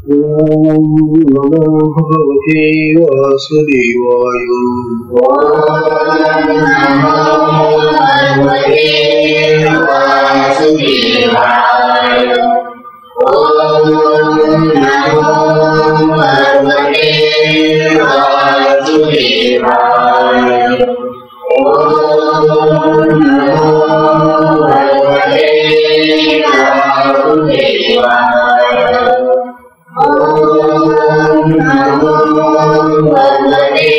ओम नमो भगवते वासुदेवाय। ओम नमो भगवते वासुदेवाय। ओम नमो भगवते वासुदेवाय। ओम नमो भगवते वासुदेवाय। ओम नमो भगवते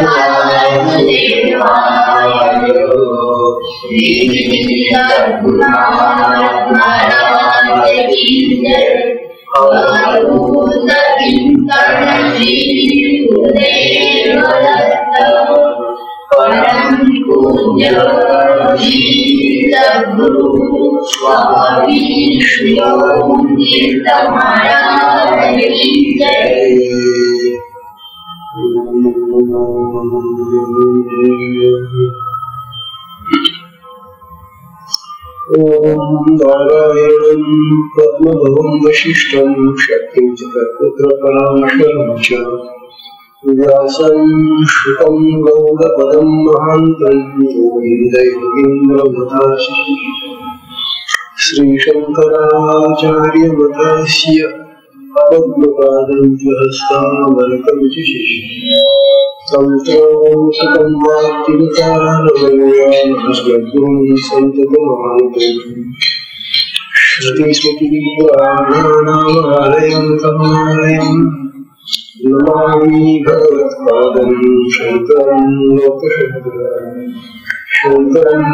वासुदेवाय। श्री रघुनाथ महाराज की जय। अवधूत चिंतन श्री गुरुदेव दत्त। परम पूज्य श्री सद्गुरु स्वामी श्री ओम तीर्थ महाराज की जय। ओम नारायणं पद्मभवं वशिष्ठं शक्तिं च तत्पुत्रपराशरं च व्यासं शुकं गौडपदं महान्तं गोविन्दयोगीन्द्रमथास्य श्रीशङ्कराचार्यमथास्य पद्मपादं च हस्तामलकं च शिष्यं तन्त्रं सुतं वाक्यविचारमयामहस्मद्गुरुं सन्ततमानतोषं श्रुतिस्मृतिपुराणानामालयं कमलालयं नमामि भगवत्पादं शङ्करं लोकशङ्करं। शङ्करं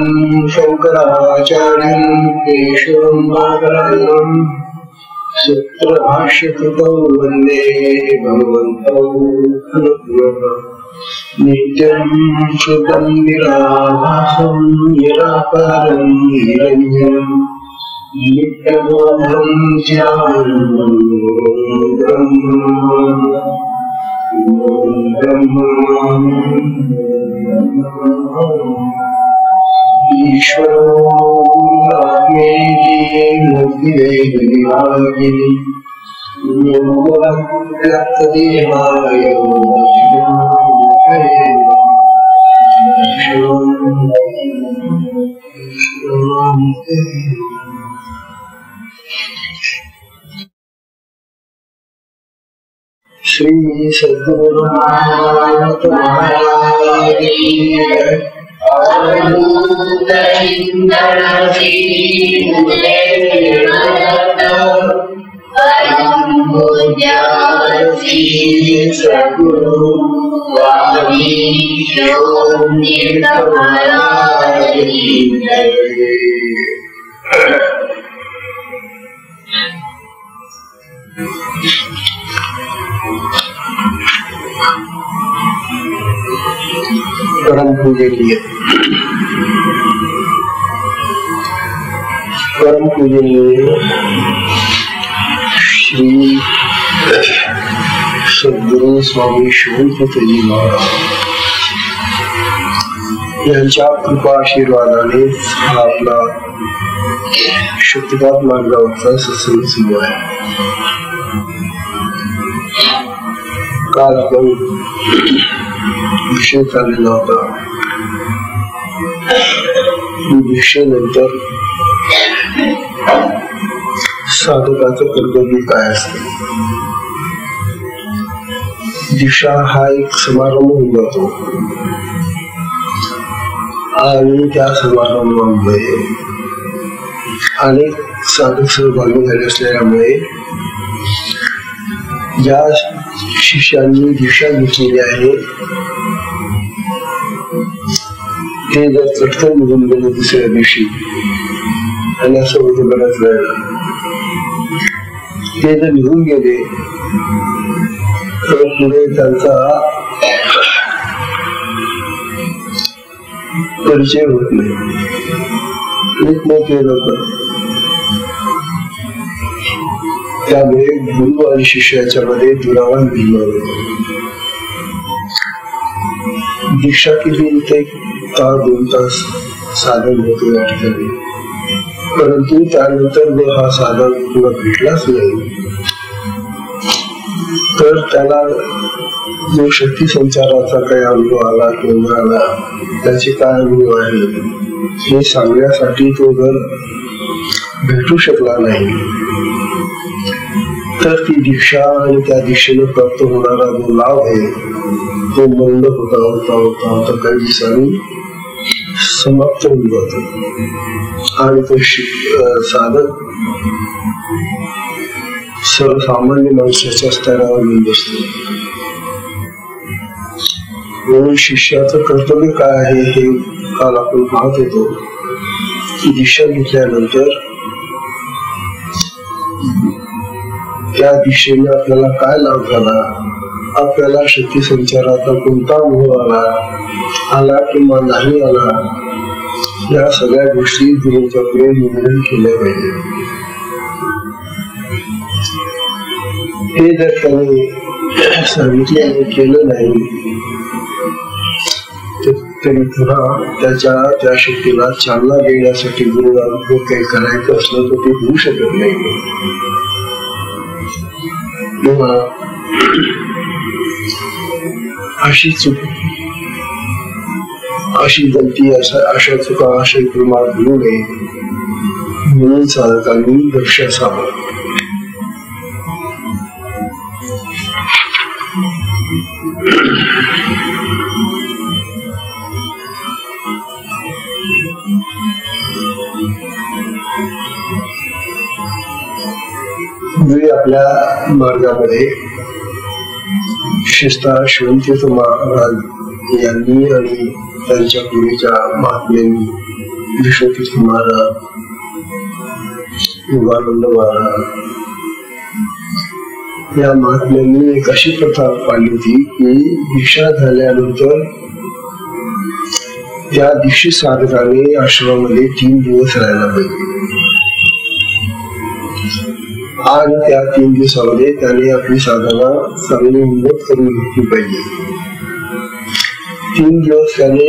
शङ्कराचार्यं केशवं बादरायणं सूत्रभाष्यकृतौ वन्दे भगवन्तौ पुनः नित्यं शुद्धं निराभासं निराकारं निरञ्जनं नित्यबोधं ज्ञानं ईश्वरो गुरुरात्मेति मूर्तिवेदविभागिनि योगव्यक्तदेहाय श्री सद्गुरु महाराज की जय। अवधूत चिंतन श्री गुरुदेव दत्त। परम पूज्य श्री सद्गुरु स्वामी श्री ओम तीर्थ महाराज की जय। परम पूजनीय श्री सद्गुरु स्वामी शिवतीर्थ जी महाराज यांच्या कृपा आशीर्वादाने आपला शक्तिपात मार्गावरचा सत्संग सुरू आहे। काल आपण विषय चाललेला होता दीक्षेनंतर साधकाचं कर्तव्य काय असतं। दीक्षा हा एक समारंभ होऊन जातो आणि त्या समारंभामुळे अनेक साधक सहभागी झाले असल्यामुळे ज्या शिष्यांनी दीक्षा घेतलेली आहे ते जर चटकन निघून गेले दुसऱ्या दिवशी आणि असं होतं बऱ्याच वेळेला ते जर निघून गेले तर पुढे त्यांचा परिचय होत नाही। एक मोठे लोक त्यामुळे गुरु आणि शिष्याच्या मध्ये दुरावा निर्माण होतो। दीक्षा केली ते 2 तास साधन होतो या ठिकाणी, परंतु त्यानंतर जर हा साधन तुला भेटलाच नाही तर त्याला जो शक्ती संचाराचा काही अनुभव आला किंवा आला त्याचे काय अनुभव आहे हे सांगण्यासाठी तो जर भेटू शकला नाही तर ती दीक्षा आणि त्या दीक्षेने प्राप्त होणारा जो लाभ आहे तो मंद होता होता होता होता काही दिवसांनी समाप्त होऊन जातो आणि तो साधक सर्वसामान्य माणसाच्या स्तरावर येऊन बसतो. म्हणून शिष्याचं कर्तव्य काय आहे हे काल आपण पाहत होतो की दीक्षा घेतल्यानंतर त्या दिशेने आपल्याला काय लाभ झाला, आपल्याला शक्ती संचाराचा कोणता अनुभव आला किंवा नाही आला, या सगळ्या गोष्टी गुरुच्या पुढे निवेदन केल्या पाहिजे. हे जर त्याने सांगितले आणि केलं नाही तरी पुन्हा त्या शक्तीला चालना देण्यासाठी गुरुला जो काही करायचं असलं तर ते होऊ शकत नाही. किंवा अशी चूक, अशी गलती, अशा चुका, असे प्रमाण घडू नये म्हणून साधकांनी लक्ष असावं. आपल्या मार्गामध्ये शिस्ता शिवंतीर्थ महाराज यांनी आणि त्यांच्या पूर्वीच्या महात्म्यांनी विश्वतीर्थ महाराज, योगानंद महाराज या महात्म्यांनी एक अशी प्रथा पाळली होती की दीक्षा झाल्यानंतर त्या दीक्षित साधकाने आश्रमामध्ये 3 दिवस राहायला पाहिजे आणि त्या 3 दिवसामध्ये त्याने आपली साधना चांगली उन्नत करून घेतली पाहिजे. 3 दिवस त्याने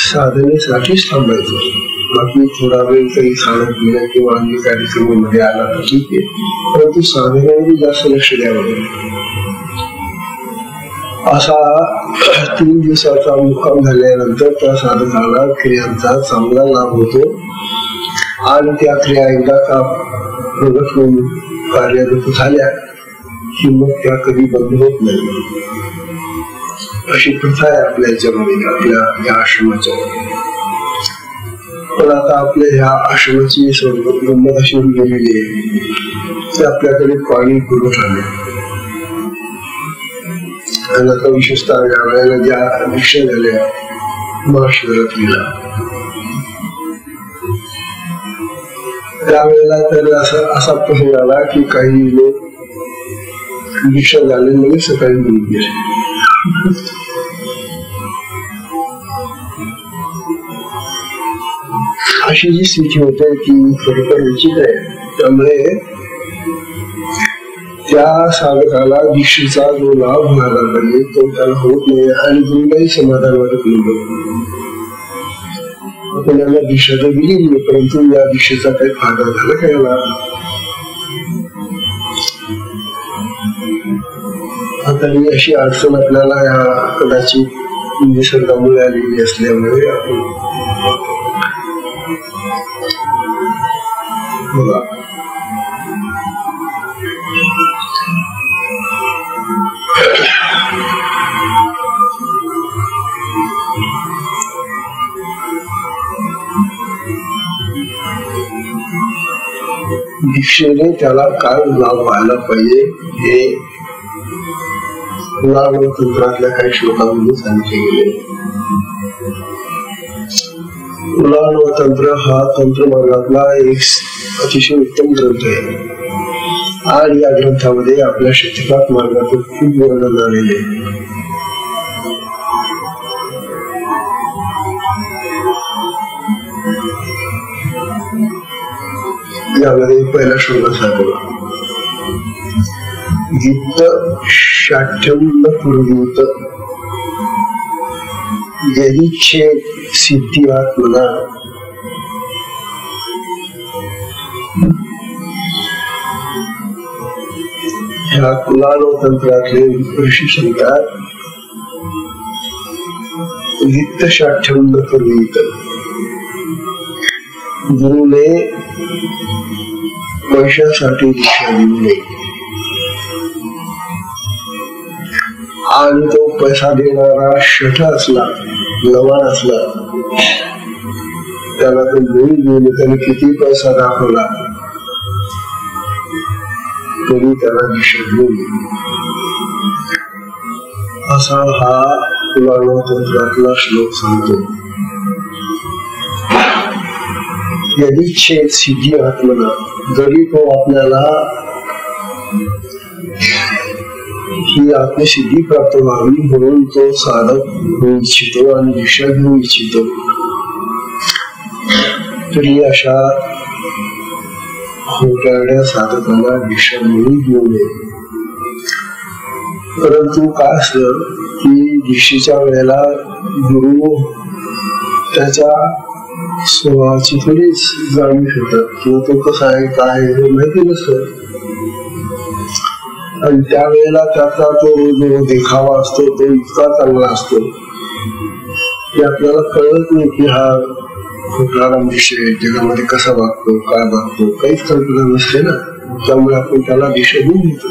साधनेसाठीच थांबायचं, बाकी थोडा वेळ काही खाणं पिणं किंवा अन्य कार्यक्रमामध्ये आला तर ठीक आहे, परंतु साधनेमध्ये जास्त लक्ष द्यावं. असा 3 दिवसाचा मुक्काम झाल्यानंतर त्या साधकाला क्रियांचा चांगला लाभ होतो आणि त्या क्रिया एकदा का प्रगट होऊन कार्यरत झाल्या की मग त्या कधी बंद होत नाही. अशी प्रथा आहे आपल्या याच्यामध्ये, आपल्या या आश्रमाच्या. पण आता आपल्या ह्या आश्रमाची गंमत अशी गेलेली आहे की आपल्याकडे पाणी पुरवठा नाही. आणि आता विशेषतः या वेळेला ज्या दीक्षा झाल्या महाशिवरात्रीला, त्यावेळेला तर असा प्रसंग आला की काही लोक दीक्षा झाले म्हणजे सकाळी निघून गेले. अशी जी स्थिती होते ती खरोखर विचित्र आहे. त्यामुळे त्या साधकाला दीक्षेचा जो लाभ व्हायला पाहिजे तो त्याला होत नाही आणि गुरुलाही समाधान वाटत नाही. आपण याला दीक्षा तर दिली नाही, परंतु या दीक्षेचा काही फायदा झाला का याला? आता ही अशी अडचण आपल्याला या कदाचित निसर्गामुळे आलेली असल्यामुळे आपण बघा दीक्षेने त्याला काय लाभ व्हायला पाहिजे हे तंत्रातल्या काही श्लोकांमध्ये सांगितले गेले. तंत्र हा तंत्र मार्गातला एक अतिशय उत्तम ग्रंथ आहे आणि या ग्रंथामध्ये आपल्या शक्तिपात मार्गाचं खूप वर्णन आलेले आहे. यामध्ये पहिला श्लोक असा बघा, गीत शाठ्यम पूर्वीत यदिच्छे सिद्धी आत्मना ह्या कुलानो तंत्रातले ऋषी सांगतात, वित्त शाठ्यम न कुर्वीत. गुरुने पैशासाठी दिशा देऊ नये आणि तो पैसा देणारा शठ असला, लवाण असला, त्याला तो मुळी गेले त्याने किती पैसा दाखवला तरी त्याला दिशा देऊ नये. असा हा पुराण तंत्रातला श्लोक सांगतो. यदि चेत सिद्धी आत्मना, जरी तो आपल्याला ही आत्मसिद्धी प्राप्त व्हावी म्हणून तो साधक होऊ इच्छितो आणि दिशा घेऊ इच्छितो, तरी अशा खोटारड्या साधकांना दिशा म्हणून घेऊ नये. परंतु काय असतं की दिशेच्या वेळेला गुरु त्याच्या स्वभावाची थोडीच जाणीव ठेवतात किंवा तो कसा आहे काय आहे माहिती नसतं, आणि त्यावेळेला त्याचा तो जो देखावा असतो तो इतका चांगला असतो की आपल्याला कळत नाही की हा खोटारडा मनुष्य जगामध्ये कसा वागतो, काय वागतो, काहीच कल्पना नसते ना. त्यामुळे आपण त्याला दिशा देऊन देतो,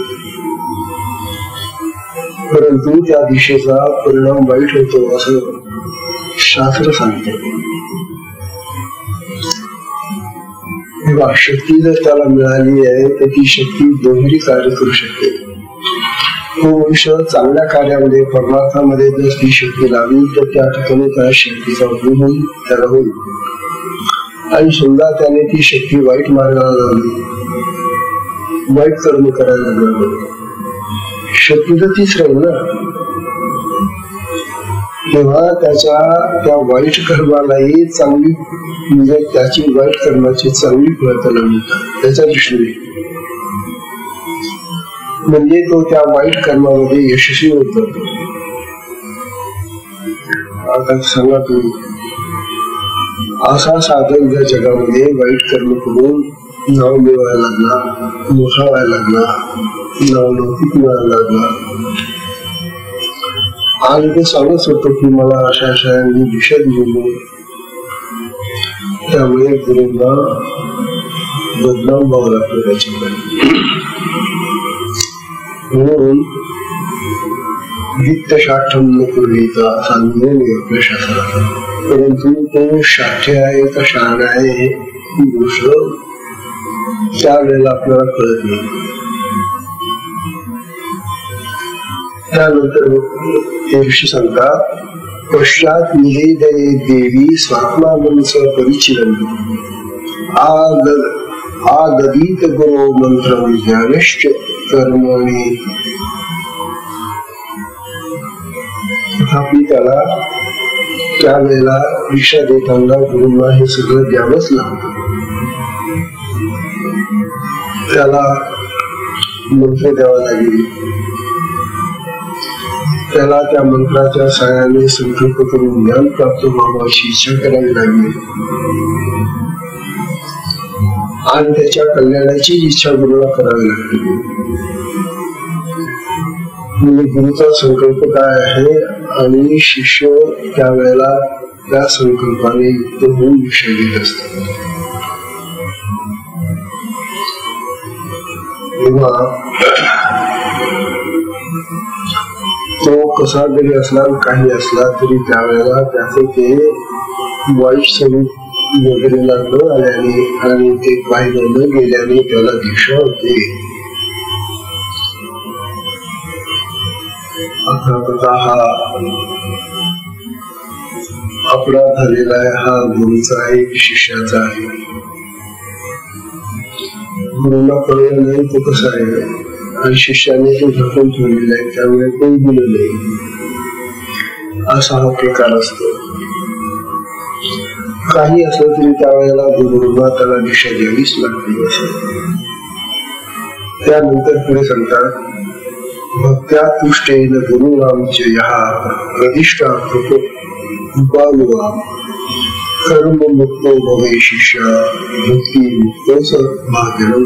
परंतु त्या दिशेचा परिणाम वाईट होतो असं शास्त्र सांगतं. शक्ती जर त्याला मिळाली आहे तर ती शक्ती दोन्ही कार्य करू शकते. तो मनुष्य चांगल्या कार्यामध्ये परमार्थामध्ये जर ती शक्ती लागली तर त्या ठिकाणी त्या शक्तीचा उपयोग होईल, त्याला होईल. आणि समजा त्याने ती शक्ती वाईट मार्गाला लावली, वाईट कर्म करायला लागला, शक्ती तर तीच राहील ना. तेव्हा त्याच्या त्या वाईट कर्मालाही चांगली म्हणजे त्याची वाईट कर्माची चांगली फळ त्याला मिळतात त्याच्या दृष्टीने. म्हणजे तो त्या वाईट कर्मामध्ये यशस्वी होत जातो. आता सांगा तुम्ही, असा साधक जर जगामध्ये वाईट कर्म करून नाव मिळवायला लागला, मोठा व्हायला लागला, नावलौकिक मिळायला लागला आणि ते सांगत होतो की मला अशा अशा दिशा दिली, त्यामुळे गुरुंना बदनाम व्हावं लागतं त्याच्यामध्ये. म्हणून वित्त शाठ्यम न कुर्वीत असा निर्णय आपल्या शास्त्राचा. परंतु तो शाठ्य आहे का शहाणा आहे ही गोष्ट त्यावेळेला आपल्याला कळत नाही. त्यानंतर हे ऋषी सांगतात, पश्चात निवेदये देवी स्वात्मानं स परिचिरन्ति आददीत गुरो मंत्रं ज्ञानश्च कर्मणि. तथापि त्याला त्यावेळेला दीक्षा देताना गुरुंना हे सगळं द्यावंच लागतं. त्याला मंत्र द्यावा लागेल, त्याला त्या मंत्राच्या सहाय्याने संकल्प करून ज्ञान प्राप्त व्हावं अशी इच्छा करावी लागेल आणि त्याच्या कल्याणाची इच्छा गुरुला करावी लागते. म्हणजे गुरुचा संकल्प काय आहे आणि शिष्य त्यावेळेला त्या संकल्पाने युक्त होऊन दीक्षा घेत असतात. तेव्हा तो कसा जरी असला काही असला तरी त्यावेळेला त्याचं ते वाईट स्वरूप वगैरे लागलं आल्याने आणि ते पाहिलं न गेल्याने त्याला दीक्षा होते. आता हा अपराध झालेला आहे, हा गुरुचा आहे की शिष्याचा आहे. गुरुला कळलं नाही तो कसा आहे आणि शिष्याने तो ढकलून ठेवलेला आहे, त्यामुळे कोणी दिलं नाही, असा हा प्रकार असतो. काही असलं तरी त्यावेळेला गुरुला त्याला दीक्षा द्यावीच लागते. त्यानंतर पुढे सांगतात, भक्त्या तुष्टेन गुरुरामचे यहा प्रतिष्ठा उपालुवा कर्म मुक्तो भवे शिष्य मुक्ती मुक्तो भाग्यम.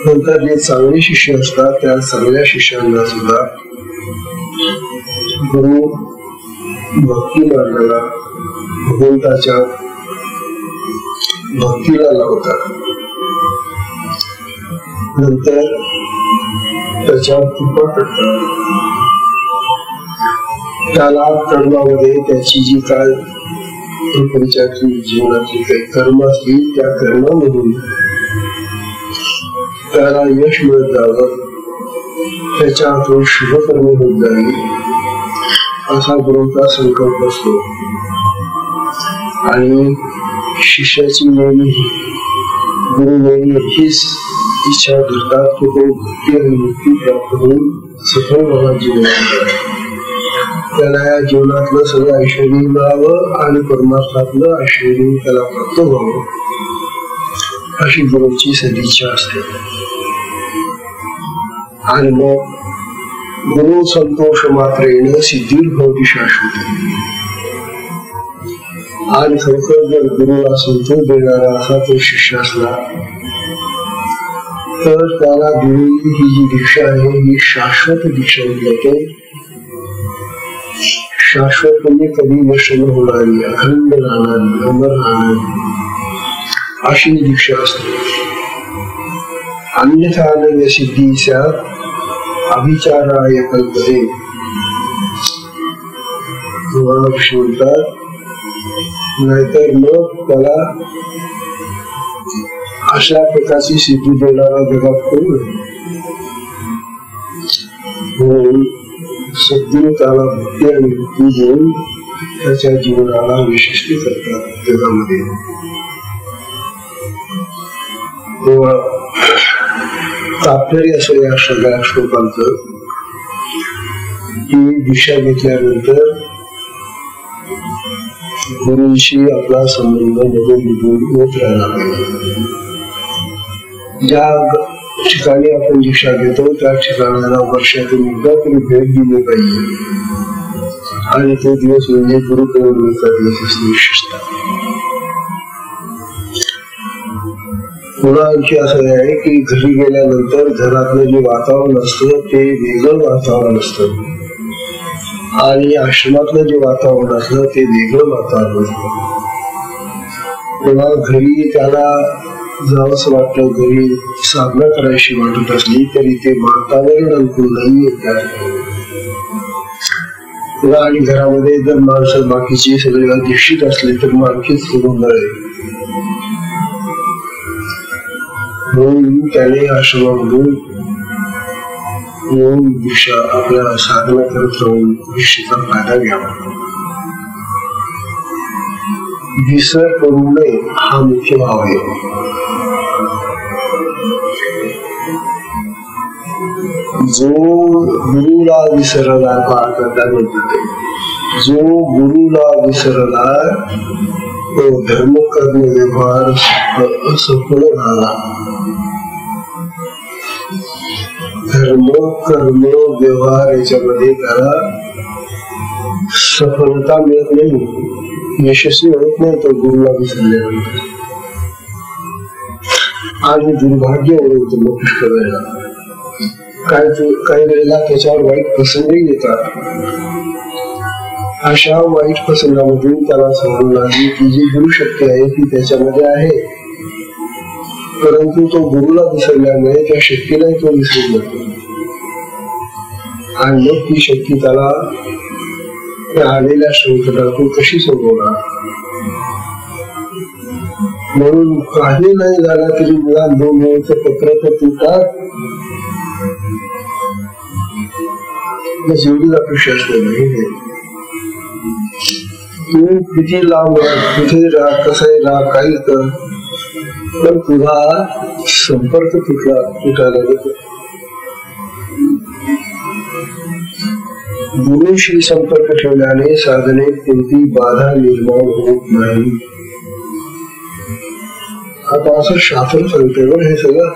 नंतर जे चांगले शिष्य असतात त्या चांगल्या शिष्यांना सुद्धा गुरु भक्ती मार्गाला भगवंताच्या भक्तीला लावतात. नंतर त्याच्यावर कृपा करतात. त्याला कर्मामध्ये त्याची जी काय प्रपंचाची जीवनाची काही कर्म असतील त्या कर्मामधून त्याला यश मिळत जावं, त्याच्या हातून शुभकर्म होत जावी असा गुरूचा संकल्प असतो. आणि शिष्याची नेहमी गुरु नेहमी हीच इच्छा करतात की तो भक्ती आणि मुक्ती प्राप्त होऊन सफल व्हावा जीवनात. त्याला या जीवनातलं सगळं ऐश्वर्य मिळावं आणि परमार्थातलं ऐश्वर्य त्याला प्राप्त व्हावं अशी गुरूची सदिच्छा असते. आणि मग गुरु संतोष मात्रेण सिद्धिर्भवति शाश्वती. आणि खरोखर जर गुरुला संतोष देणारा असा तो शिष्य असला तर त्याला दिलेली ही जी दीक्षा आहे ही शाश्वत दीक्षा होते. शाश्वत म्हणजे कधी नष्ट न होणारी, अखंड राहणारी, अमर राहणारी अशी दीक्षा असते. अन्यथा अनन्य सिद्धीच्या अभिचाराय कल्पते म्हणतात. नाहीतर मग त्याला अशा प्रकारची सिद्धी देणारा जगात कोण म्हणून सद्गुरु त्याला भक्ती आणि मुक्ती देऊन त्याच्या जीवनाला विशिष्ट करतात जगामध्ये. तेव्हा तात्पर्य असं या सगळ्या श्लोकांचं की दिशा घेतल्यानंतर गुरुंशी आपला संबंध मधून होत राहिला पाहिजे. ज्या ठिकाणी आपण दीक्षा घेतो त्या ठिकाणाला वर्षातून एकदा तरी भेट दिली पाहिजे. आणि तो दिवस म्हणजे गुरुपौर्णिमेचा दिवस असतो विशेषतः. पुन्हा आणखी असं आहे की घरी गेल्यानंतर घरातलं जे वातावरण असतं ते वेगळं वातावरण असतं आणि आश्रमातलं जे वातावरण असलं ते वेगळं वातावरण असतं. पुन्हा घरी त्याला जावंच वाटतं, घरी साधना करायची वाटत असली तरी ते वातावरण अनुकूल नाहीये. आणि घरामध्ये जर माणसं बाकीची सगळे दीक्षित असले तर मग आणखीच गोंधळ आहे. म्हणून त्याने आश्रमामधून येऊन दीक्षा आपल्या साधना करत राहून दीक्षेचा फायदा घ्यावा. विसर करू नये हा मुख्य भाव आहे. जो गुरुला विसरला जो गुरुला विसरला तो धर्म कर्म व्यवहार असफल झाला. धर्म कर्म व्यवहार याच्यामध्ये त्याला सफलता मिळत नाही, यशस्वी होत नाही तो गुरुला विसरल्यानंतर. आणि दुर्भाग्य होतं मग पुष्कळ वेळेला काही वेळेला त्याच्यावर वाईट प्रसंगही येतात. अशा वाईट प्रसंगामधून त्याला समजून लागली की जी गुरुशक्ती आहे ती त्याच्यामध्ये आहे, परंतु तो गुरुला विसरल्यामुळे त्या शक्तीलाही तो विसरून जातो. आणि मग ती शक्ती त्याला आलेल्या संकटातून कशी सोडवणार. म्हणून काही नाही झालं तरी मुला 2 वेळचं पत्र तर तू टाक, बस एवढीच अपेक्षा असते. नाही तू किती लांब राहा, कुठे राहा, कसंही राहा, काही कर, पण तुझा संपर्क तुटायला नको. गुरुशी संपर्क ठेवल्याने साधनेत कोणती बाधा निर्माण होत नाही. आता असं शास्त्र सांगते बरं हे सगळं.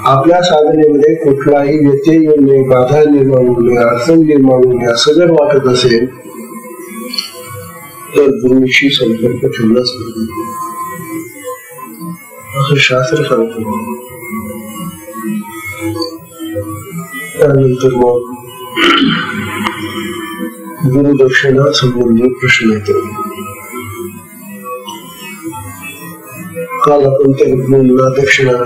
आपल्या साधनेमध्ये कुठलाही व्यत्यय येऊ नये, बाधा निर्माण होऊ नये, अडचण निर्माण होऊ नये असं जर वाटत असेल तर गुरुशी संपर्क ठेवलाच नाही. असं शास्त्र सांगतो. त्यानंतर मग गुरुदक्षिणा संबंधी प्रश्न येतो. काल आपण त्या गुरूंना दक्षिणा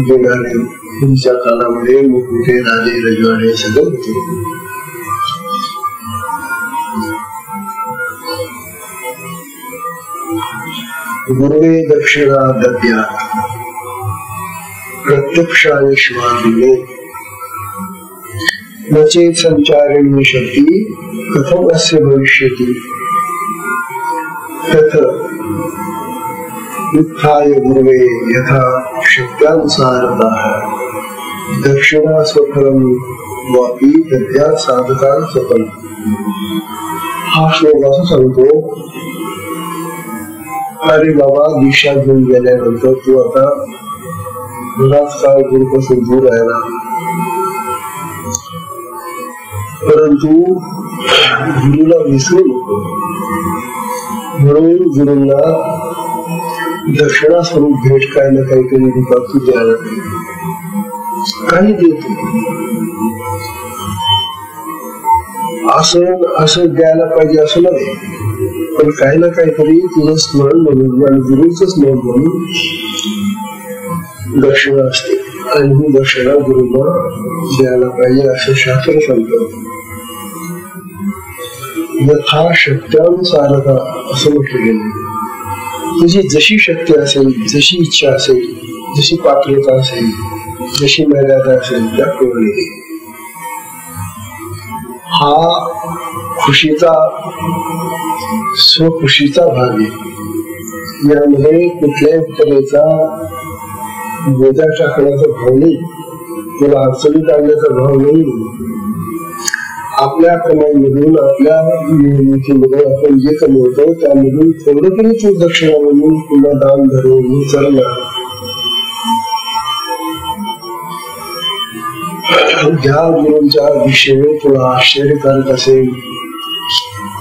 देणारे तुमच्या काळामध्ये मोठमोठे राजे रजवाडे सगळे होते. गुरुवे दक्षिणा दद्यात् प्रत्यक्षाने स्वामिने नचेत संचारिणी शक्ती कथम अस्य भविष्यति तथ उत्थाय गुरुवे यथा शक्त्यानुसारतः दक्षिणा स्वफलम वापी दद्यात् साधकान् स्वफलम. हा श्लोक असं सांगतो, अरे बाबा, दीक्षा घेऊन गेल्यानंतर तू आता बराच काळ गुरुपासून दूर राहिला, परंतु गुरुला विसरू नको. म्हणून गुरुला दक्षिणा स्वरूप भेट काही ना काहीतरी रूपात तू द्यायला काही देतो. असं द्यायला पाहिजे असं नाही, पण काही ना काहीतरी तुझं स्मरण म्हणून आणि गुरुचं स्मरण म्हणून दक्षिणा असते आणि ही दक्षिणा गुरुला द्यायला पाहिजे असं शास्त्र सांगतं. यथा शक्त्यानुसारता असं म्हटलं गेलं. तुझी जशी शक्ती असेल, जशी इच्छा असेल, जशी पात्रता असेल, जशी मर्यादा असेल त्याप्रमाणे हा खुशीचा स्वखुशीचा भाग आहे. यामध्ये कुठल्याही तऱ्हेचा बोजा टाकण्याचा भाव नाही, तुला अडचणीत आणण्याचा भाव नाही. आपल्या कमाईमधून, आपल्या निर्मितीमधून आपण जे कमवतो त्यामधून थोडं तरी तू दक्षिणा म्हणून पुन्हा दान धरून चालला. ज्या गुरूंच्या विषयी तुला आश्चर्यकारक असेल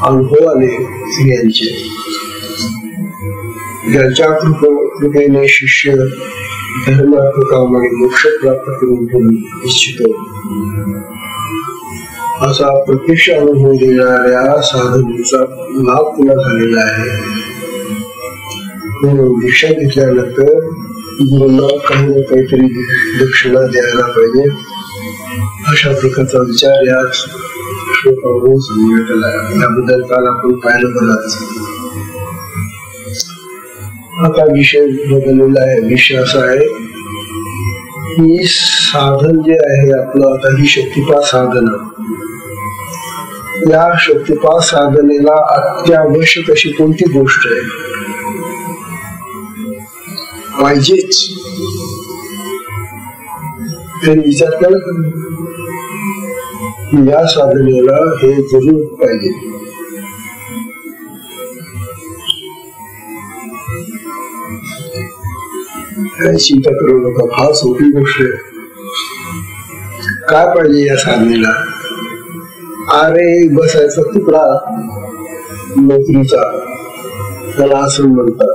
अनुभव आले स्त्रियांचे, ज्यांच्या कृपेने शिष्य धर्मार्थ काम आणि मोक्ष प्राप्त करून घेऊ इच्छितो, असा प्रत्यक्ष अनुभव देणाऱ्या साधनेचा लाभ तुला झालेला आहे. म्हणून दीक्षा घेतल्यानंतर गुरूंना काही ना काहीतरी दक्षिणा द्यायला पाहिजे, अशा प्रकारचा विचार या श्लोकावरून सांगण्यात आला. याबद्दल काल आपण पाहिलं बराच. आता विषय बदललेला आहे. विषय असा आहे की साधन जे आहे आपलं, आता ही शक्तिपात साधना, या शक्तिपात साधनेला अत्यावश्यक अशी कोणती गोष्ट आहे पाहिजेच, तरी विचार केला की या साधनेला हे जरूर पाहिजे. काही चिंता करू नका, फार सोपी गोष्ट आहे. काय पाहिजे या साधनेला? अरे बसायचा तुकडा नोकरीचा, त्याला आसन म्हणतात.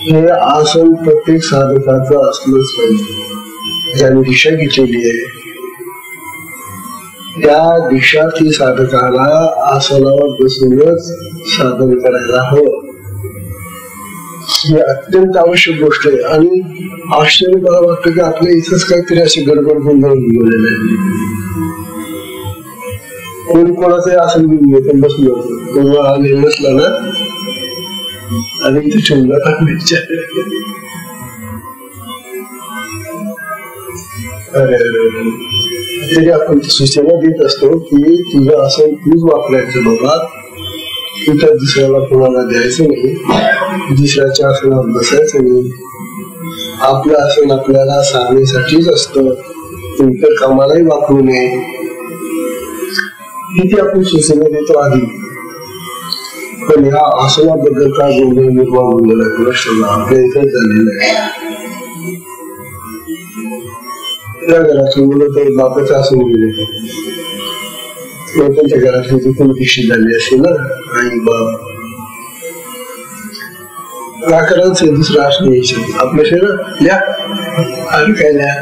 हे आसन प्रत्येक साधकाचं असलंच पाहिजे. ज्याने दिशा घेतलेली आहे त्या दिशार्थी साधकाला आसनावर बसूनच साधन करायला हवं. ही अत्यंत आवश्यक गोष्ट आहे. आणि आश्चर्य मला वाटतं की आपल्या इथंच काहीतरी अशी गडबड गोंधळ बोललेलं आहे. कोणी कोणाचं असं घेऊन बसलो आले नसला ना, आणि इथे ठेवला तरी आपण सूचना देत असतो की तुझं असं तूच वापरायचं बाबा, इतर दुसऱ्याला कोणाला द्यायचं नाही, दुसऱ्याच्या आसनावर बसायचं नाही. आपलं आसन आपल्याला सांगण्यासाठीच असतं, इतर कामालाही वापरू नये. किती आपण सूचना देतो आधी, पण या आसनाबद्दल काय गोंधळ निर्माण होऊन गेला आपल्या इथे झालेलं आहे. त्या घरातून मुलं तर बापाचं आसन गेले, त्यांच्या घरातली जी कोणी दिशी झाली असेल ना, आई बाप, व्याकरण से दूसरा अर्थ नहीं शब्द अपने से ना लिया और कह लिया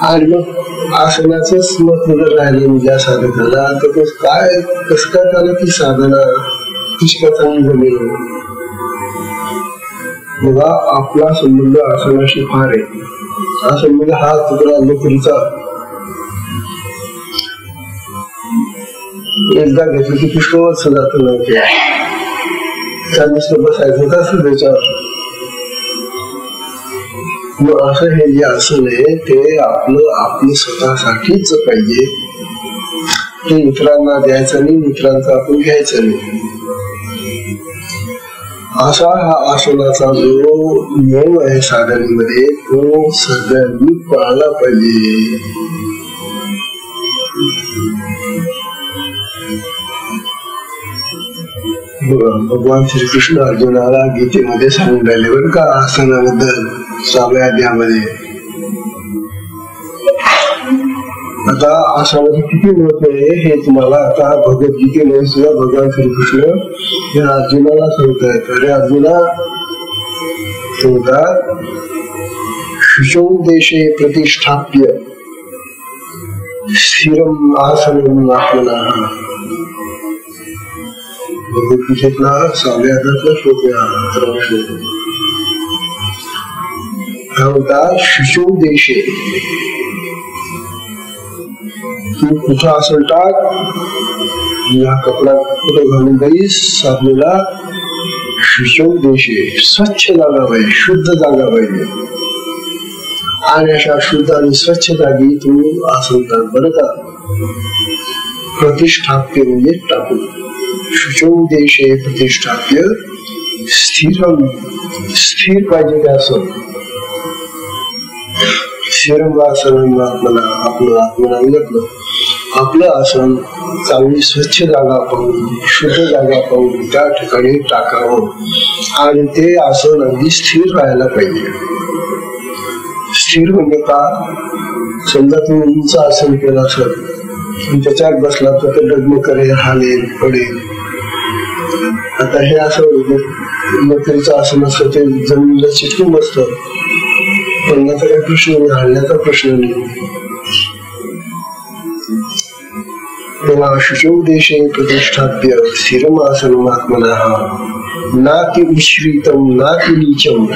आणि मग आसनाचंच महत्व जर राहिलं म्हणजे या साधकाला तर तो काय कसं काय झालं ती साधना कशी काय चांगली जमेल. बघा आपला संबंध आसनाशी फार आहे. हा संबंध हा तुकडा नोकरीचा एकदा घेतलं की पुष्कळच जात नव्हते नुसतं बसायचं कसं त्याच्यावर. मग असं हे जे आसन आहे ते आपलं स्वतःसाठीच पाहिजे. ते इतरांना द्यायचं नाही, इतरांचं आपण घ्यायचं नाही. असा हा आसनाचा जो नियम आहे साधनेमध्ये तो सगळ्यांनी पाळला पाहिजे. भगवान श्रीकृष्ण अर्जुनाला गीतेमध्ये सांगून राहिले बरं का आसनाबद्दल 6व्या अध्यायामध्ये. आता आसनाचं किती महत्व आहे हे तुम्हाला आता भगवद्गीतेमध्ये सुद्धा भगवान श्रीकृष्ण या अर्जुनाला सांगतायत. अरे अर्जुना सांगतात शुचौ देशे प्रतिष्ठाप्य स्थिरम आसनम आत्मनः. भगवद्गीतेतला 6व्या अध्यायातला श्लोक आहे. शुचौ देशे तू कुठं आसन टाक, या कपडा कुठं घालून जाईस साधनेला. शुचौ देशे स्वच्छ जागा पाहिजे, शुद्ध जागा पाहिजे. आणि अशा शुद्ध आणि स्वच्छ जागी तू आसन टाक बरं का. प्रतिष्ठाप्य म्हणजे टाकून. शुचौ देशे प्रतिष्ठाप्य स्थिरम स्थिर पाहिजे ते आसन. स्थिरम आसनम आत्मना आपलं आत्मना म्हणजे आपलं आसन चांगली स्वच्छ जागा पाहून शुद्ध जागा पाहून त्या ठिकाणी टाकावं. आणि ते आसन अगदी स्थिर राहायला पाहिजे. स्थिर म्हणजे का, समजा तुम्ही उंच आसन केलं असेल त्याच्यात बसला तर ते डगमग करेल, हालेल, पडेल. आता हे असं नोकरीचं आसन असतं ते जमिनीला चिटकून बसतं. पडण्याचा काही प्रश्न नाही, हालण्याचा प्रश्न नाही. तेव्हा शुचौ देशे प्रतिष्ठाप्य स्थिरम आसनम आत्मनः नाति मिश्रितम नाति नीचम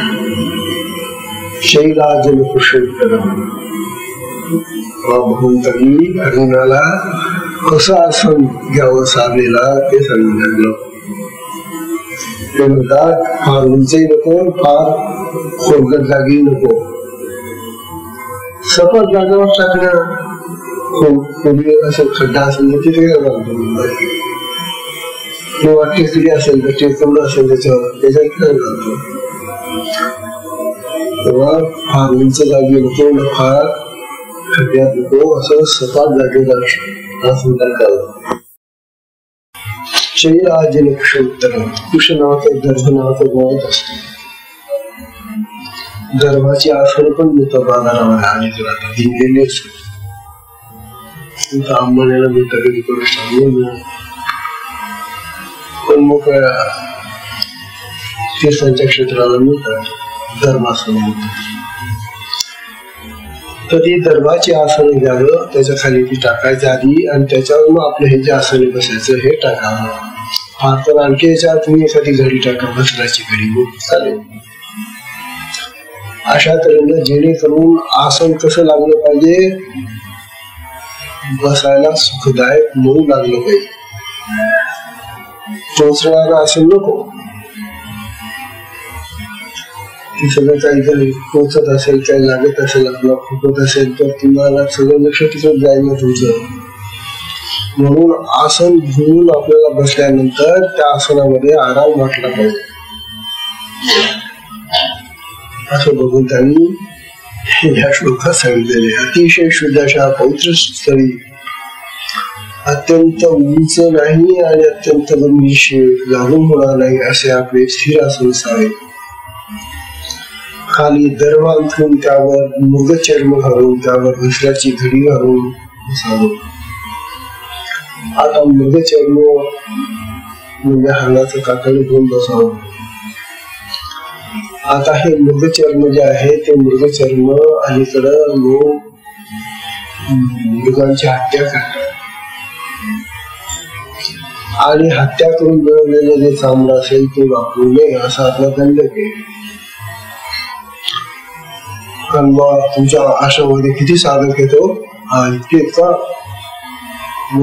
शैलाजन कुशलतरम. भगवंतांनी अर्जुनाला कसं आसन घ्यावं साधनेला ते सांगितलं. ते म्हणतात फार उंचही नको, फार खोलगट जागी नको, सपाट जागेवर टाकणं. पूर्वी असं खड्डा असेल तर तिथे काय घालतो, किंवा टेकडी असेल तर टेकवड असेल त्याच्यात काय घालतो. तेव्हा फार उंच जागी नको, फार खड्ड्यात नको, असं सपाट जागेवर आसन टाकावं. शैलाजन कुशलतर. कुश नावाचं दर्भ नावाचं गवत असतं. दर्भाची आसन पण मिळतं बाजारामध्ये आणि दिलेली असते. आंबण्याला मिळतं कधी करू पण मोकळ्या तीर्थांच्या क्षेत्राला मिळतात धर्मासन. तर ती दर्भाची आसन घ्यावं, त्याच्या खाली ती टाकायची आधी आणि त्याच्यावर मग आपलं हे जे आसन बसायचं हे टाकावं. फार तर आणखी याच्या तुम्ही एखादी घडी टाका, बसण्याची घडी मग चालेल. अशा तऱ्हेनं जेणेकरून आसन कसं लागलं पाहिजे, बसायला सुखदायक मऊ लागलं पाहिजे. टोचणारं आसन नको. ते सगळं काही टोचत असेल, काही लागत असेल, आपला फुटत असेल तर तुम्हाला सगळं लक्ष तिथं जाईल ना तुमचं. म्हणून आसन घेऊन आपल्याला बसल्यानंतर त्या आसनामध्ये आराम वाटला पाहिजे. असं बघून त्यांनी या श्लोकात सांगितलेले. अतिशय शुद्ध अशा पवित्र स्थळी, अत्यंत उंच नाही आणि अत्यंत जमिनीशी लागून होणार नाही असे आपले स्थिर आसन असावे. खाली दर्भ अंथरून त्यावर मृगचर्म घालून त्यावर दुसऱ्याची घडी घालून बसावं. आता मृगचर्म म्हणजे हरणाचं कातडी घेऊन बसावं. आता हे मृगचर्म जे आहे ते मृगचर्म अलीकडं लोक मृगांची हत्या करतात आणि हत्या करून मिळवलेलं जे चामडं असेल ते वापरू नये असा आपला दंड केला. कारण तुमच्या आश्रमामध्ये किती साधक येतो इतके का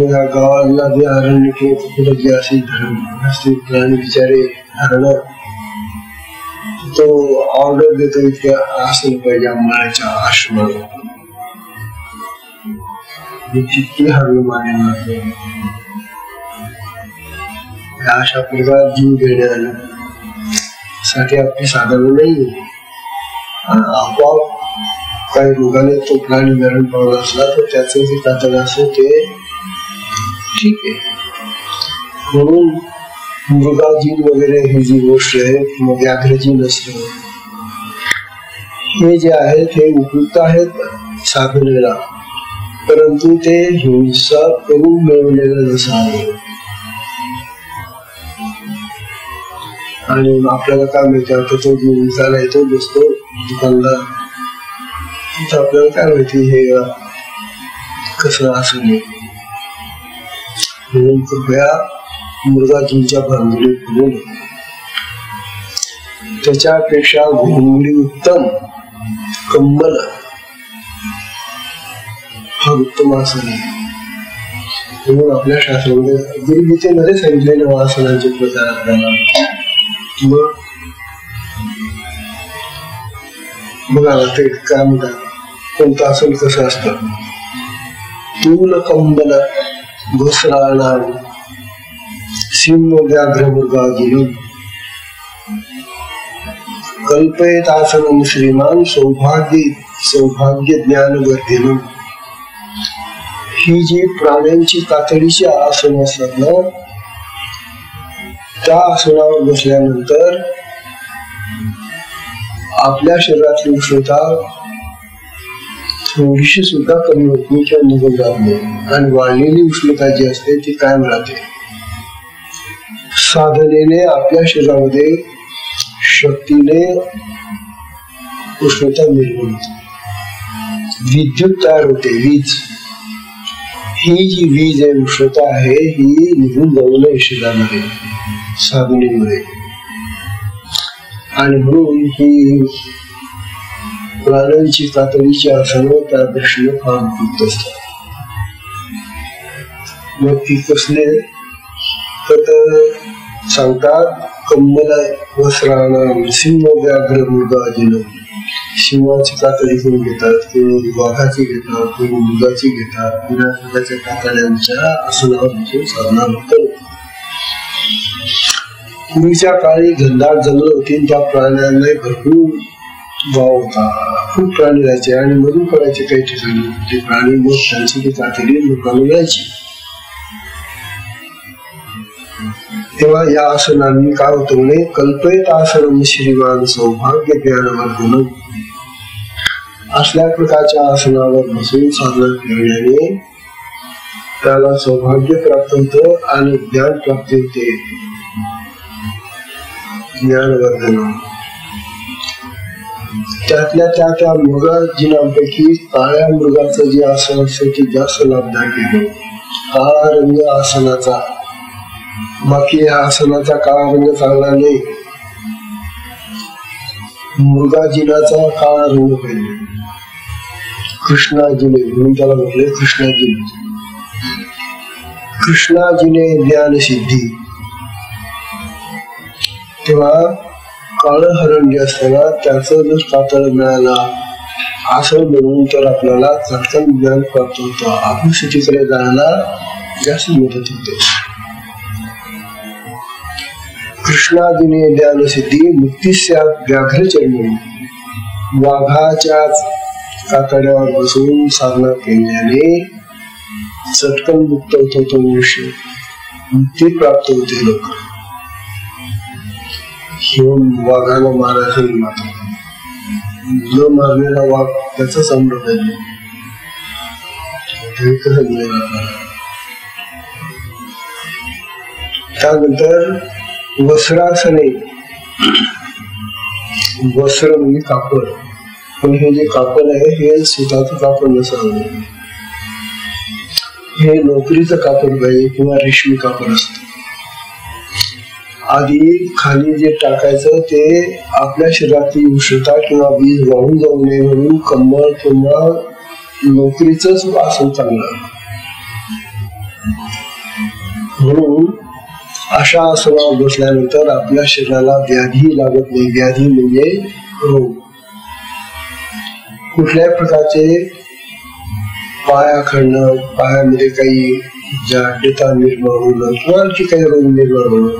या गावाला जे अरण्य कुठे जे असेल धरण असतील प्राणी बिचारे हरण तो ऑर्डर देतो इतक्या असलं पाहिजे आम्हाला आश्रमाला किती हरण मारले अशा प्रकारे जीव घेण्यासाठी आपली साधन नाही. आपोआप काही रोगाने तो प्राणी मरण पावला असला तर त्याचं जे कातड असं ते ठीक आहे. म्हणून मृगाजीन वगैरे ही जी गोष्ट आहे किंवा व्याघ्रजीन असतं हे जे आहे ते उपयुक्त आहेत साधनेला, परंतु ते हिंसा करून मिळवलेलं नसावं. आणि आपल्याला काय माहिती आता तो जो विचार येतो बसतो दुकानदार आपल्याला काय माहिती हे कसं असू नये. म्हणून कृपया मृगाजींच्या भानगडीत पडू नये. त्याच्यापेक्षा घोंगडी उत्तम, कंबल हा उत्तम आसन आहे. म्हणून आपल्या शास्त्रामध्ये गुरुगीतेमध्ये सांगितलेले आसनांचे प्रकार आपल्याला बघा ते काय म्हणतात कोणतं आसन कसं असतं. तूल कंबल घोसराणार सिंह व्याघ्र मृगाजीन कल्पयत आसनम श्रीमान सौभाग्य ज्ञानवर्धिन. ही जी प्राण्यांची कातडीची आसन असतात ना त्या आसनावर बसल्यानंतर आपल्या शरीरातली उष्णता थोडीशी सुद्धा कमी होत नाही किंवा निघून जात नाही आणि वाढलेली उष्णता जी असते ती कायम राहते. साधनेने आपल्या शरीरामध्ये शक्तीने उष्णता निर्माण होते, विद्युत तयार होते. वीज ही जी वीज आहे उष्णता आहे ही निघून जाऊ नये शरीरामध्ये साधनेमुळे. आणि म्हणून ही प्राण्यांची कातडीची आसनं त्या दृष्टीने फार उपयुक्त असतात. मग ती कसले तर सांगतात कंबल वस्त्राणाम सिंह व्याघ्र मृगाजीन. सिंहाची कातडी करून घेतात, कोणी वाघाची घेतात, कोणी मृगाची घेतात. विनाकाच्या कातड्यांच्या आसनावर बसून साधना करतात. पूर्वीच्या काळी घनदाट जंगल होती, त्या प्राण्यांना भरपूर वाव होता, खूप प्राणी राहायचे आणि मधून पडायचे काही ठिकाणी ते प्राणी. मग त्यांची ती कातडी लोकांना मिळायची. तेव्हा या आसनांनी काय होतं म्हणे कल्पयत आसनम श्रीमान सौभाग्य ज्ञानवर्धन. असल्या प्रकारच्या आसनावर बसून साधना करण्याने त्याला सौभाग्य प्राप्त होतं आणि ज्ञान प्राप्त होते. ज्ञानवर्धन त्यातल्या त्या मृगाजीनांपैकी काळ्या मृगाचं जे आसन असतं ते जास्त लाभदायक आहे. काळा रंग आसनाचा, बाकी या आसनाचा काळा रंग चांगला नाही. मृगाजीनाचा काळा रंग पाहिजे. कृष्णाजीने म्हणून त्याला म्हटले कृष्णाजीने. कृष्णाजीने ज्ञान सिद्धी. तेव्हा काळ हरण जे असतं ना त्याचं जर कातड मिळाला असं म्हणून तर आपल्याला चटकन ज्ञान प्राप्त होतं. आपण स्थितीकडे जायला जास्त मदत होते. कृष्णाजीने ज्ञान सिद्धी मुक्तीस्यात व्याघ्रचर्म. वाघाच्या कातड्यावर बसून साधना केल्याने चटकन मुक्त होतो तो मनुष्य, मुक्ती प्राप्त होते. लोक वाघाला मारायचं न मारलेला वाघ त्याचाच अमृत आहे. ते कसं मिळेल आपल्याला? त्यानंतर वस्त्रासने, वस्त्र म्हणजे कापड, पण हे जे कापड आहे हे सुताचं कापड नसावं, हे नोकरीचं कापड पाहिजे किंवा रेशमी कापड असतं. आधी खाली जे टाकायचं ते आपल्या शरीरातली उष्णता किंवा वीज वाहून जाऊ नये म्हणून कंबळ किंवा नोकरीच आसन चांगलं. म्हणून अशा आसनावर बसल्यानंतर आपल्या शरीराला व्याधी लागत नाही. व्याधी म्हणजे रोग. कुठल्याही प्रकारचे पाय आखडणं, पायामध्ये काही जाडता निर्माण होणं किंवा आणखी काही रोग निर्माण होणं,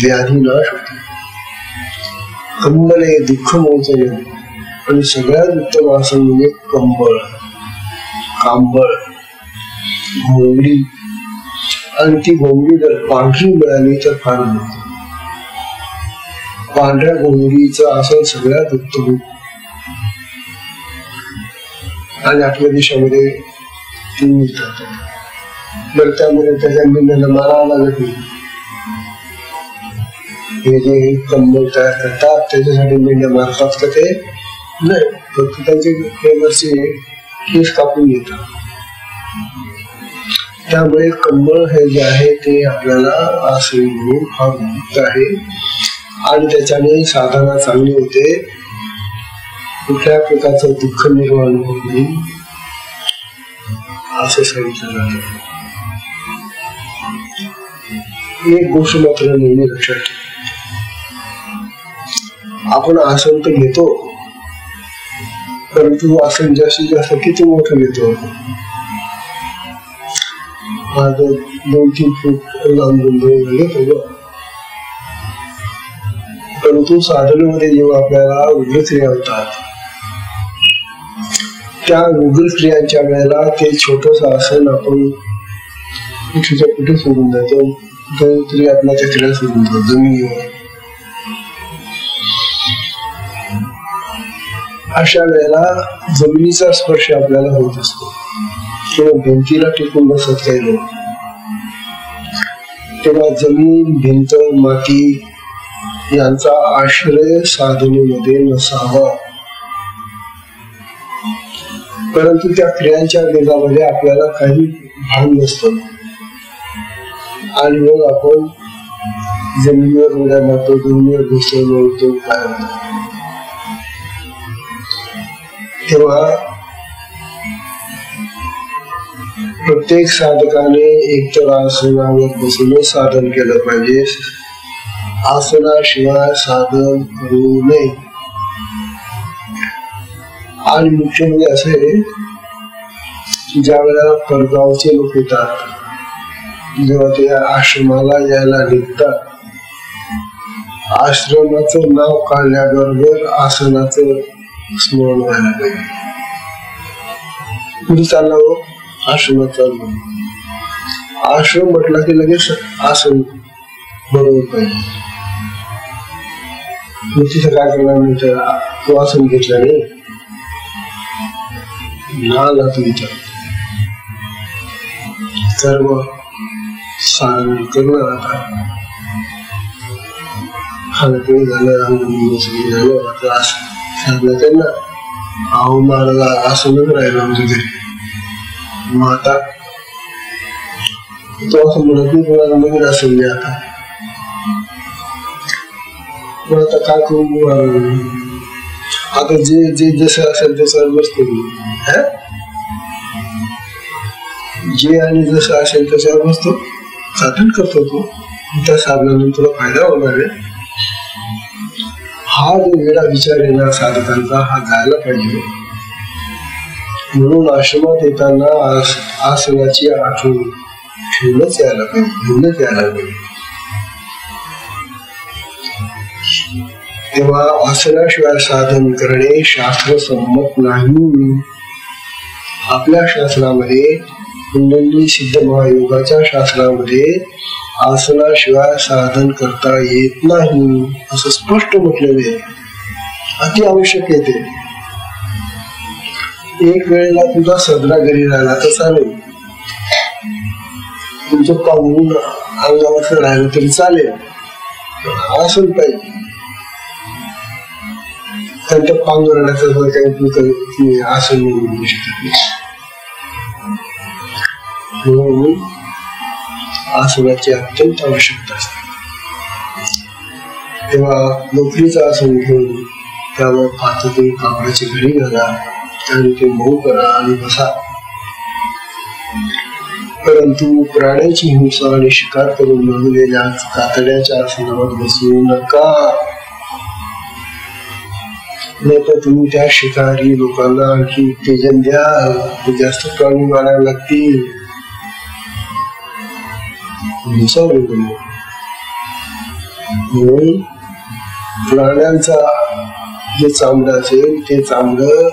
व्याधी नाश होते. कंबल हे दुःख मोचणे आणि सगळ्यात उत्तम आसन म्हणजे कंबळ, कांबळ, घोंगडी. आणि ती घोंगडी जर पांढरी मिळाली तर फार होतं. पांढऱ्या घोंगडीचं आसन सगळ्यात उत्तम. आणि आपल्या देशामध्ये ती मिळतात. तर त्यामुळे त्याच्या मेंढ्याला मारावं लागत नाही. हे जे कंबळ तयार करतात त्याच्यासाठी मेंढ्या मारतात का? ते नाही, फक्त त्यांचे फेमसचे केस कापून घेतात. त्यामुळे कंबळ हे जे आहे ते आपल्याला आसन म्हणून फार उपयुक्त आहे आणि त्याच्याने साधना चांगली होते. कुठल्या प्रकारचं दुःख निर्माण होत नाही असं सांगितलं जातं. एक गोष्ट मात्र नेहमी लक्षात ठेवा, आपण आसन तर घेतो, परंतु आसन जास्तीत जास्त किती मोठं घेतो? माझं 2-3 फूट लांबून घेतो. परंतु साधनेमध्ये जेव्हा आपल्याला उग्र क्रिया होतात, त्या उग्र क्रियांच्या वेळेला ते छोटस आसन आपण कुठेच्या कुठे सोडून जातो, तरी आपला त्या क्रिया सोडून जातो जमिनीवर. अशा वेळेला जमिनीचा स्पर्श आपल्याला होत असतो किंवा भिंतीला टिकून बसत काही लोक. तेव्हा जमीन, भिंत, माती यांचा आश्रय साधनेमध्ये नसावा. परंतु त्या क्रियांच्या वेगामध्ये आपल्याला काही भान नसतं आणि मग आपण जमिनीवर उड्या मारतो, जमिनीवर घुसतो, काय होतं. तेव्हा प्रत्येक साधकाने एकतर आसनावर बसून साधन केलं पाहिजे. आसनाशिवाय साधन करू नये. आणि मुख्य म्हणजे असे, ज्या वेळेला परगावचे लोक येतात, जेव्हा ते आश्रमाला यायला निघतात, आश्रमाचं नाव काढल्याबरोबर आसनाचं स्मरण व्हायला पाहिजे. कुठे चालला हो? आश्रमात चाललो. आश्रम म्हटलं की लगेच आसन बरोबर पाहिजे. मग तिथं काय करणार म्हणतं, तो आसन घेतला नाही ना तू विचार सर्व साधन करणार. आता खाणपिण झालं, अंगणी झालं, आता साधना करणार. अहो महाराज आसनच राहिलं आमच्या घरी. मग आता तो असं म्हणत नाही कोणाला नवीन आसन घ्या. आता आता काय करू? आता जे जसं असेल तसं बसतो. जे आणि जसं असेल तसं बसतो, साधन करतो. तो त्या साधनाने तुला फायदा होणार आहे. हा जो वेगळा विचार आहे ना साधकांचा, हा जायला पाहिजे. म्हणून आश्रमात येताना आसनाची आठवण ठेवूनच यायला पाहिजे. तेव्हा आसनाशिवाय साधन करणे शास्त्र संमत नाही. आपल्या शास्त्रामध्ये, कुंडलिनी सिद्ध महायोगाच्या शास्त्रामध्ये आसनाशिवाय साधन करता येत नाही असं स्पष्ट म्हटलेले आहे. अति आवश्यक येते. एक वेळेला तुझा सदरा घरी राहिला तसा नाही, तुमचं पाहून अंगावर राहिलं तरी चालेल, आसन पाहिजे. त्यांच्या पांघरण्याचं काही आसन मिळू शकत नाही. म्हणून आसनाची अत्यंत आवश्यकता असते. तेव्हा नोकरीचं आसन घेऊन त्यावर पातळी कापडाची घडी घाला आणि ते मऊ करा आणि बसा. परंतु प्राण्याची हिंसा आणि शिकार करून मिळवलेल्या कातड्याच्या आसनावर बसू नका. नाही तर तुम्ही त्या शिकारी लोकांना आणखी उत्तेजन द्या, जास्त प्राणी मारायला लागतील. म्हणून प्राण्यांचा जे चामडं असेल ते चामडं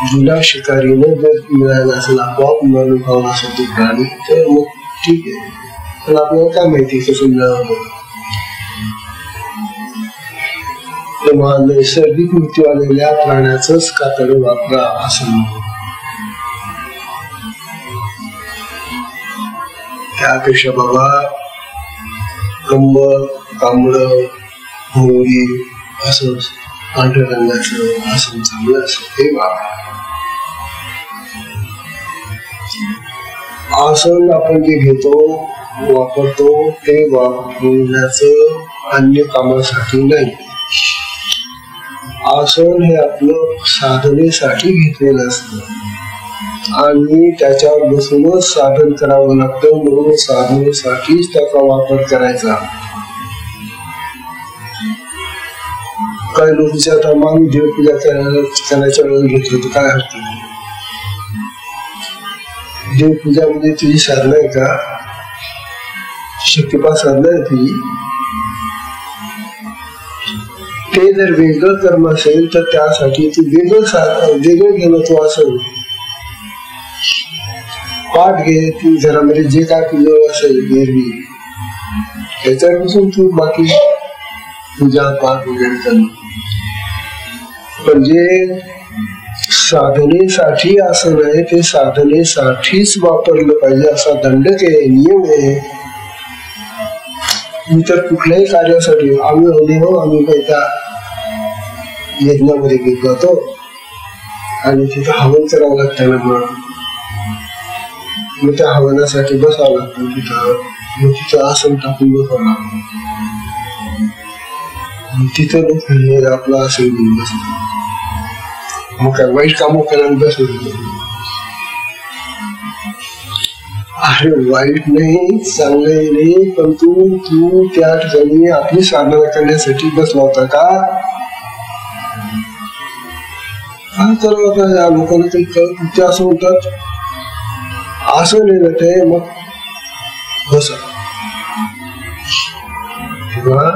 जुना शिकारीने जर मिळालं असेल, आपोआप मरण पावला असेल ते प्राणी, तर मग ठीक आहे. पण आपल्याला काय माहिती कसं मिळावं. तेव्हा नैसर्गिक मृत्यू आलेल्या प्राण्याचंच कातड वापरा असं. त्यापेक्षा बाबा कंबळ, तांबडं, भोंगी असं पांढऱ्या रंगाचं आसन चांगलं असं ते वापरा. आसन आपण जे घेतो वापरतो ते वापरण्याचं अन्य कामासाठी नाही. आसन हे आपलं साधनेसाठी घेतलेलं असतं आणि त्याच्यावर बसूनच साधन करावं लागतं. म्हणून साधनेसाठीच त्याचा वापर करायचा. काही लोकांच्या आता मान देवपूजा करायच्या वेळेस घेतलं तर काय अर्थ नाही. देवपूजा म्हणजे तुझी साधना आहे का? शक्तिपात साधना आहे तुझी. ते जर वेगळं कर्म असेल तर त्यासाठी तू वेगळं घेणं तू असं पाठ घे. तू घरामध्ये जे काय तुझं असेल एरवी त्याच्यापासून तू बाकी पूजा पाठ वगैरे करणं. पण जे साधनेसाठी असं नाही, ते साधनेसाठीच वापरलं पाहिजे असा दंडक आहे, नियम आहे. इतर कुठल्याही कार्यासाठी आम्ही काही त्या यज्ञामध्ये घेत जातो आणि तिथं हवन करावं लागतं ना. मग त्या हवनासाठी बसावं लागतं तिथं आसन टाकून बसावं लागतं. तिथं लोक आपलं आसन घेऊन बसतात. मग काय वाईट कामं करायला बसवलं. अरे वाईट नाही, चांगलं नाही, पण तू त्या ठिकाणी आपली साधना करण्यासाठी बसला होता का? काय करावं होता? या लोकांना काही कळत ते असं म्हणतात असं नाही ना ते. मग बसा. तेव्हा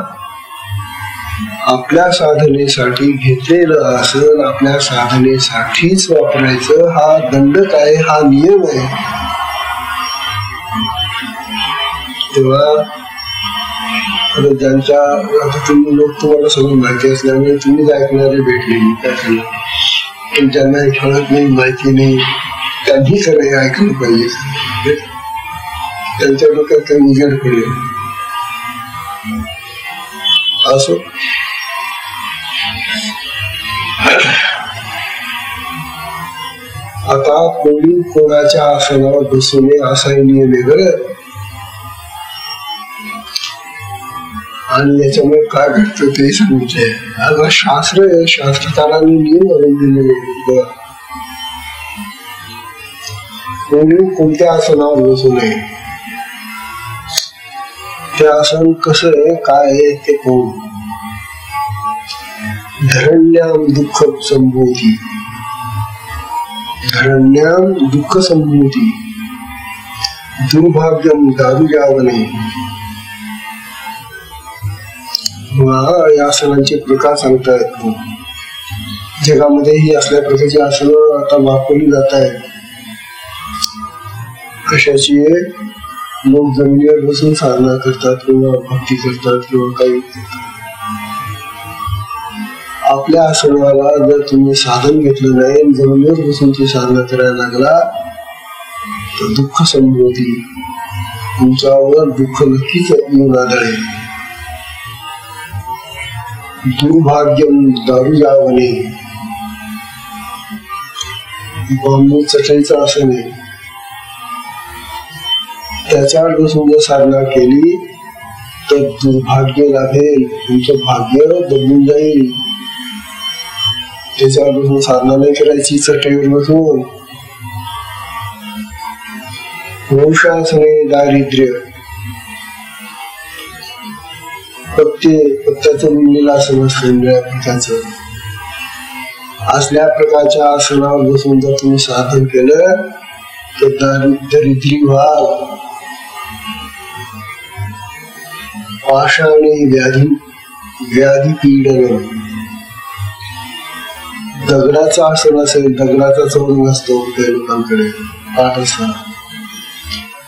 आपल्या साधनेसाठी घेतलेलं आसन आपल्या साधनेसाठीच वापरायचं. हा दंडक आहे, हा नियम आहे. तेव्हा ज्यांच्या आता तुम्ही लोक तुम्हाला सगळं माहिती असल्यामुळे तुम्हीच ऐकणारे भेटले काय करणार. पण ज्यांना ठळक नाही, माहिती नाही, त्यांनी खरं ऐकलं पाहिजे. त्यांच्या डोक्यात काही उजेड पडेल असो. आता कोणी कोणाच्या आसनावर बसू नये असाही नियम आहे बरं. आणि याच्यामुळे काय घडतं ते सांगितलंय. आता शास्त्र आहे, शास्त्रकारांनी नियम आणून दिलेले. कोणी कोणत्या आसनावर बसू नये. ते आसन कसं आहे, काय आहे ते कोण. धरण्याम दुःख संभूती. धरण्याम दुःख संभूती दुर्भाग्यम दारू यावने. या आसनांचे प्रकार सांगता येत. जगामध्ये ही असल्या प्रकारची आसनं आता वापरली जात आहेत. कशाची? लोक जमिनीवर बसून साधना करतात किंवा भक्ती करतात किंवा काही. आपल्या आसनाला जर तुम्ही साधन घेतलं नाही, जमिनीवर बसून ती साधना करायला लागला तर दुःख संभवती, तुमच्यावर दुःख नक्कीच येऊन आढळेल. दुर्भाग्यम दारू जावणे, बांबू चटईचं आसन आहे, त्याच्यावर बसून जर साधना केली तर दुर्भाग्य लाभेल, तुमचं भाग्य बदलून जाईल. त्याच्यावर बसून साधना नाही करायची, चटईवर बसून. वंशासने दारिद्र्य, पत्त्याचं लिहिलेलं आसन असतं निळ्या पिठाचं. असल्या प्रकारच्या आसनावर बसून जर तुम्ही साधन केलं तर दारिद्र्य व्हाल. पाषाणे व्याधी पीडन, दगडाचं आसन असेल, दगडाचा चौरंग असतो काही लोकांकडे, पाठ असतात,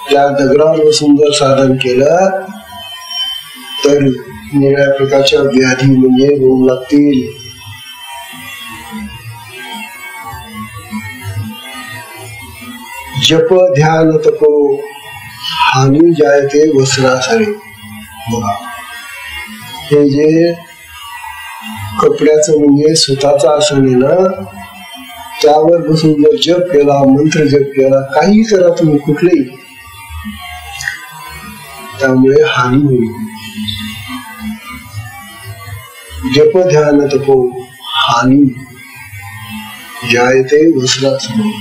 त्या दगडावर बसून जर साधन केलं तर निळ्या प्रकारच्या व्याधी म्हणजे रोग लागतील. जप ध्यान तपो हानी जायते वस्त्रासने. बघा, हे जे कपड्याचं म्हणजे स्वतःचं आसन आहे ना, त्यावर बसून जर जप केला, मंत्र जप केला, काही करा तुम्ही कुठलेही, त्यामुळे हानी होईल. जप ध्यान तपो हानी जायते वस्त्रासने.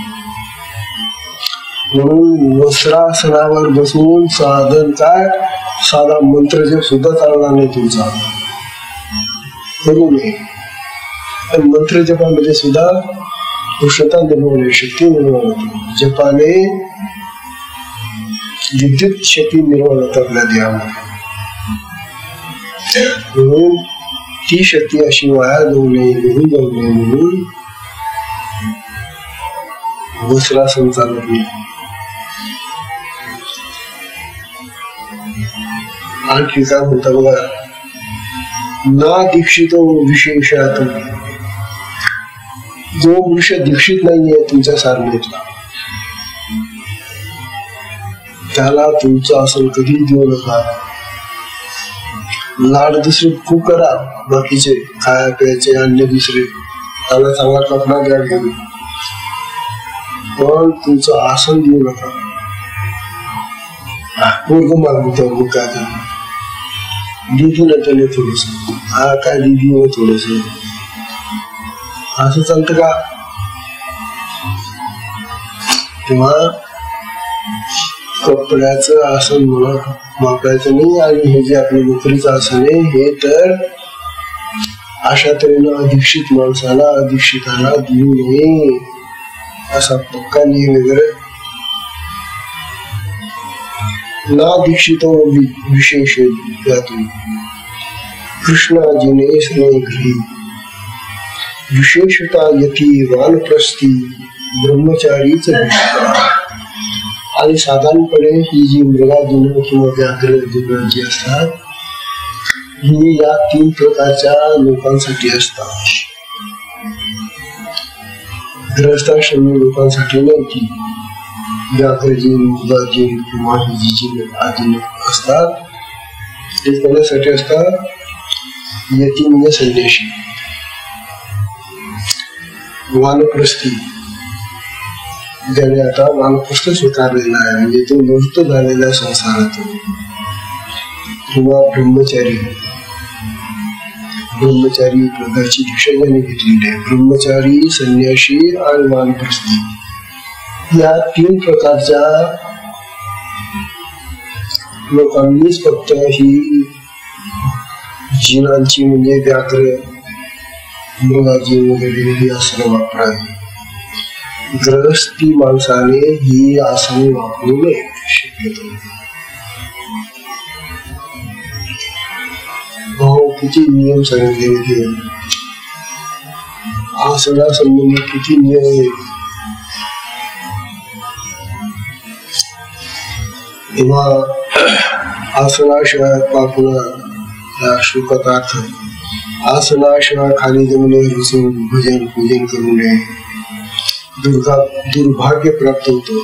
म्हणून वस्त्रासनावर बसून साधन काय, साधा मंत्र जप सुद्धा चालणार नाही तुमचा, करू नये. पण मंत्र जपामध्ये सुद्धा उष्णता निर्माण होते, शक्ती निर्माण होते. जपाने विद्युत शक्ती निर्माण होते आपल्या देहामध्ये. म्हणून ती शक्ती अशी वाया जाऊ नये, निघून जाऊ नये म्हणून वस्त्रासन चालत नाही. आणखी काय म्हणता बघा, ना दीक्षितो विशेषात, जो मनुष्य दीक्षित नाहीये तुमच्या साधनेतला, त्याला तुमचं आसन कधी देऊ नका. लाड दुसरे खूप करा, बाकीचे खाया प्यायचे अन्य दुसरे, त्याला चांगला कपडा द्या घेऊन, पण तुमचं आसन देऊ नका. पूर्ण मागवतो काय दीदी न त्याने थोडस, हा काय दीदी थोडस, असं चालतं का? तेव्हा कपड्याचं आसन म्हणा वापरायचं नाही. आणि हे जे आपलं नोकरीचं आसन आहे, हे तर अशा तऱ्हेनं अधीक्षित माणसाला, अधीक्षिताला देऊ नये, असा पक्का नियम वगैरे. ना दीक्षितो विशेष कृष्णाजीने स्नेही विशेषता यती वानप्रस्थी ब्रह्मचारीच. आणि साधारणपणे ही जी मृगार्जुन किंवा व्याघ्रर्जुन जी असतात, ही या 3 प्रकारच्या लोकांसाठी असतात. ग्रहस्थाश्रमी लोकांसाठी नव्हती. व्याघ्रजीन, मृगाजीन किंवा ही जी आजीन असतात ते कोणासाठी असतात? यती म्हणजे संन्याशी, वानप्रस्थी ज्याने आता वानप्रस्थ स्वीकारलेला आहे, म्हणजे तो निवृत्त झालेला संसारातून, किंवा ब्रह्मचारी. ब्रह्मचारी प्रकारची दीक्षा ज्याने घेतलेली आहे, ब्रह्मचारी, संन्याशी आणि वानप्रस्थी, या 3 प्रकारच्या लोकांनीच फक्त ही जीनांची म्हणजे व्याघ्र, मृगाजी वगैरे ही आसनं वापरावी. ग्रहस्थी माणसाने ही आसने वापरू नये शक्यतो. किती नियम सांगितले होते आसना संबंधी, किती नियम आहेत. तेव्हा आसनाशिवाय आपला या श्लोकाचा अर्थ आसनाशिवाय खाली जमिनीवर बसून भजन पूजन करू नये. दुर्भाग्य प्राप्त होतं.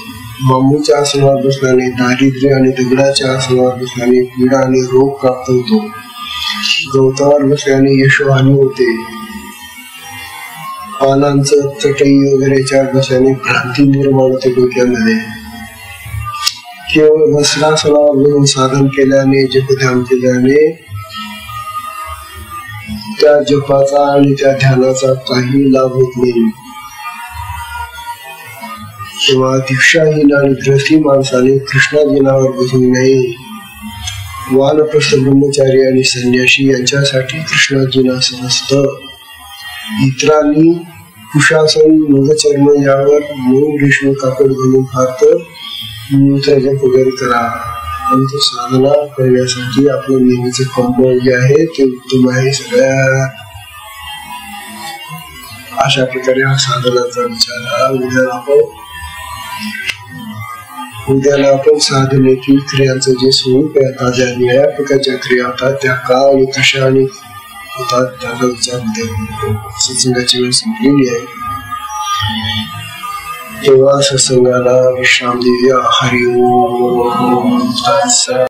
बांबूच्या आसनावर बसल्याने दारिद्र्य आणि दगडाच्या आसनावर बसल्याने पीडा आणि रोग प्राप्त होतो. गवतावर बसल्याने यशोहानी होते. पानांचं चटई वगैरेच्या बसल्याने भ्रांती निर्माण होते डोक्यामध्ये. केवळ वस्त्रासनावर बसून साधन केल्याने जपध्यान केल्याने त्या जपाचा आणि त्या ध्यानाचा काही लाभ होत नाही. तेव्हा दीक्षाहीन आणि ग्रस्ती माणसाने कृष्णाजीनावर बसू नये. वानप्रस्थ ब्रह्मचारी आणि संन्यासी यांच्यासाठी कृष्णाजीना समजत. इतरांनी कुशासन मृगचर्म यावर मऊ रेशमी कापड घालून फार तर जप वगैरे करा. परंतु साधना करण्यासाठी आपलं नेहमीच कंबळ जे आहे ते उत्तम आहे. सगळ्या अशा प्रकारे हा साधनाचा विचार. उद्याला आपण साधनेतील क्रियांचं जे स्वरूप आहे, आता ज्या निळ्या प्रकारच्या क्रिया होतात त्या का आणि कशा आणि होतात त्याचा विचार उद्या. सत्संगाची वेळ संपलेली आहे. तेव्हा सत्संगाला विश्राम देऊया. हरि ओम.